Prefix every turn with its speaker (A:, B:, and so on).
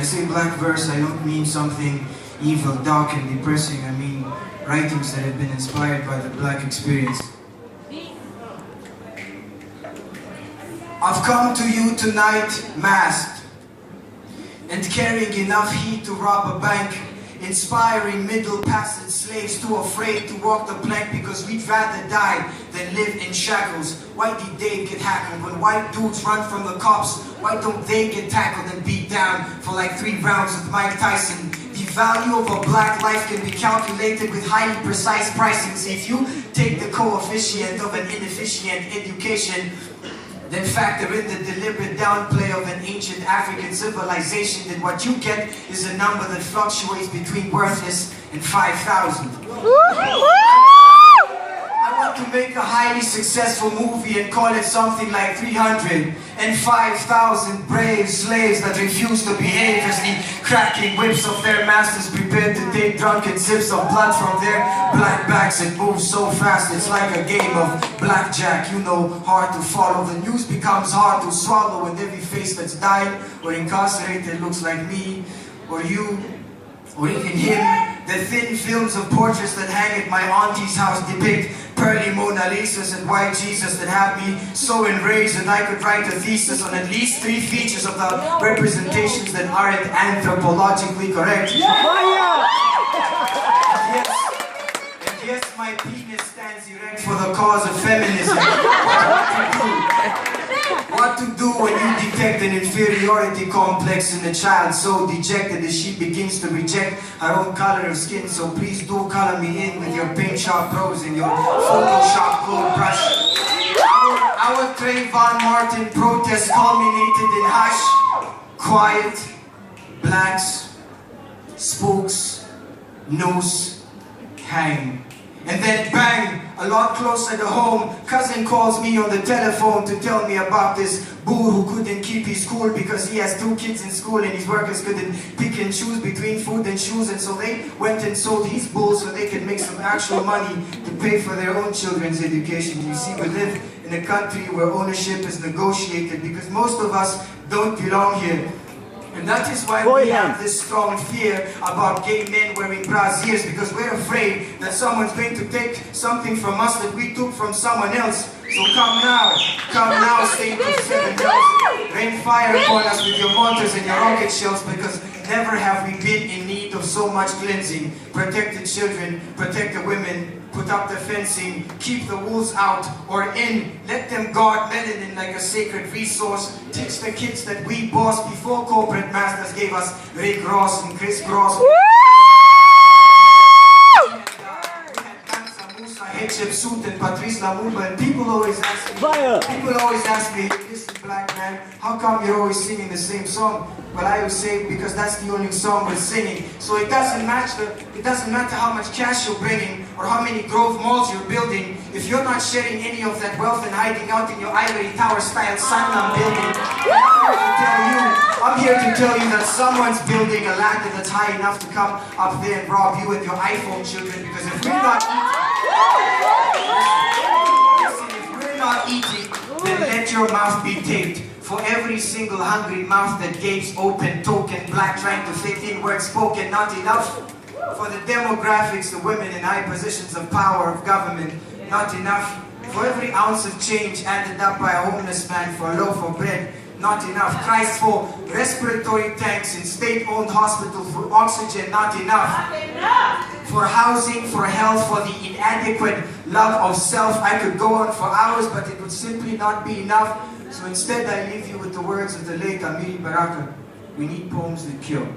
A: I say black verse, I don't mean something evil, dark and depressing. I mean writings that have been inspired by the black experience. I've come to you tonight masked and carrying enough heat to rob a bank, inspiring middle passage slaves too afraid to walk the plank because we'd rather die than live in shackles. Why did they get hackled? When white dudes run from the cops, why don't they get tackled and beat down for like 3 rounds with Mike Tyson? The value of a black life can be calculated with highly precise pricing. So if you take the coefficient of an inefficient education, then factor in the deliberate downplay of an ancient African civilization, then what you get is a number that fluctuates between worthless and 5,000. I want to make a highly successful movie and call it something like 305,000 brave slaves that refuse to behave as the cracking whips of their masters prepared to take drunken sips of blood from their black backs. It moves so fast, it's like a game of blackjack, you know, hard to follow. The news becomes hard to swallow, and every face that's died or incarcerated looks like me, or you, or even him. The thin films of portraits that hang at my auntie's house depict pearly Mona Lisas and white Jesus that have me so enraged that I could write a thesis on at least 3 features of the representations that aren't anthropologically correct. Yes, my penis stands erect for the cause of feminism. What to do when you detect an inferiority complex in a child so dejected that she begins to reject her own color of skin? So please do color me in with your paint shop pros and your Photoshop gold brush. Our Trayvon Martin protest culminated in hush, quiet, blacks, spooks, noose, hang. And then bang, a lot closer to home, cousin calls me on the telephone to tell me about this bull who couldn't keep his cool because he has 2 kids in school and his workers couldn't pick and choose between food and shoes, and so they went and sold his bull so they could make some actual money to pay for their own children's education. You see, we live in a country where ownership is negotiated because most of us don't belong here. And that is why we have this strong fear about gay men wearing brassiers, because we're afraid that someone's going to take something from us that we took from someone else. So come now, state of 7 hills, rain fire upon us with your mortars and your rocket shells, because never have we been in need of so much cleansing. Protect the children, protect the women, put up the fencing, keep the wolves out or in, let them guard melanin like a sacred resource. Teach the kids that we boss before corporate masters gave us Rick Ross and Chris Cross. Headship suit and Patrice Lumumba, and people always ask me, listen black man, how come you're always singing the same song? Well, I would say because that's the only song we're singing. So it doesn't matter how much cash you're bringing or how many Grove malls you're building if you're not sharing any of that wealth and hiding out in your ivory tower style Sanlam building. I'm here to tell you that someone's building a ladder that's high enough to come up there and rob you and your iPhone children, because if we're not eating, then let your mouth be taped. For every single hungry mouth that gapes open, token black trying to fit in words spoken, not enough. For the demographics, the women in high positions of power of government, not enough. For every ounce of change added up by a homeless man for a loaf of bread, not enough. Christ, for respiratory tanks in state-owned hospitals for oxygen, not enough. For housing, for health, for the inadequate love of self. I could go on for hours, but it would simply not be enough. So instead I leave you with the words of the late Amiri Baraka. We need poems that kill.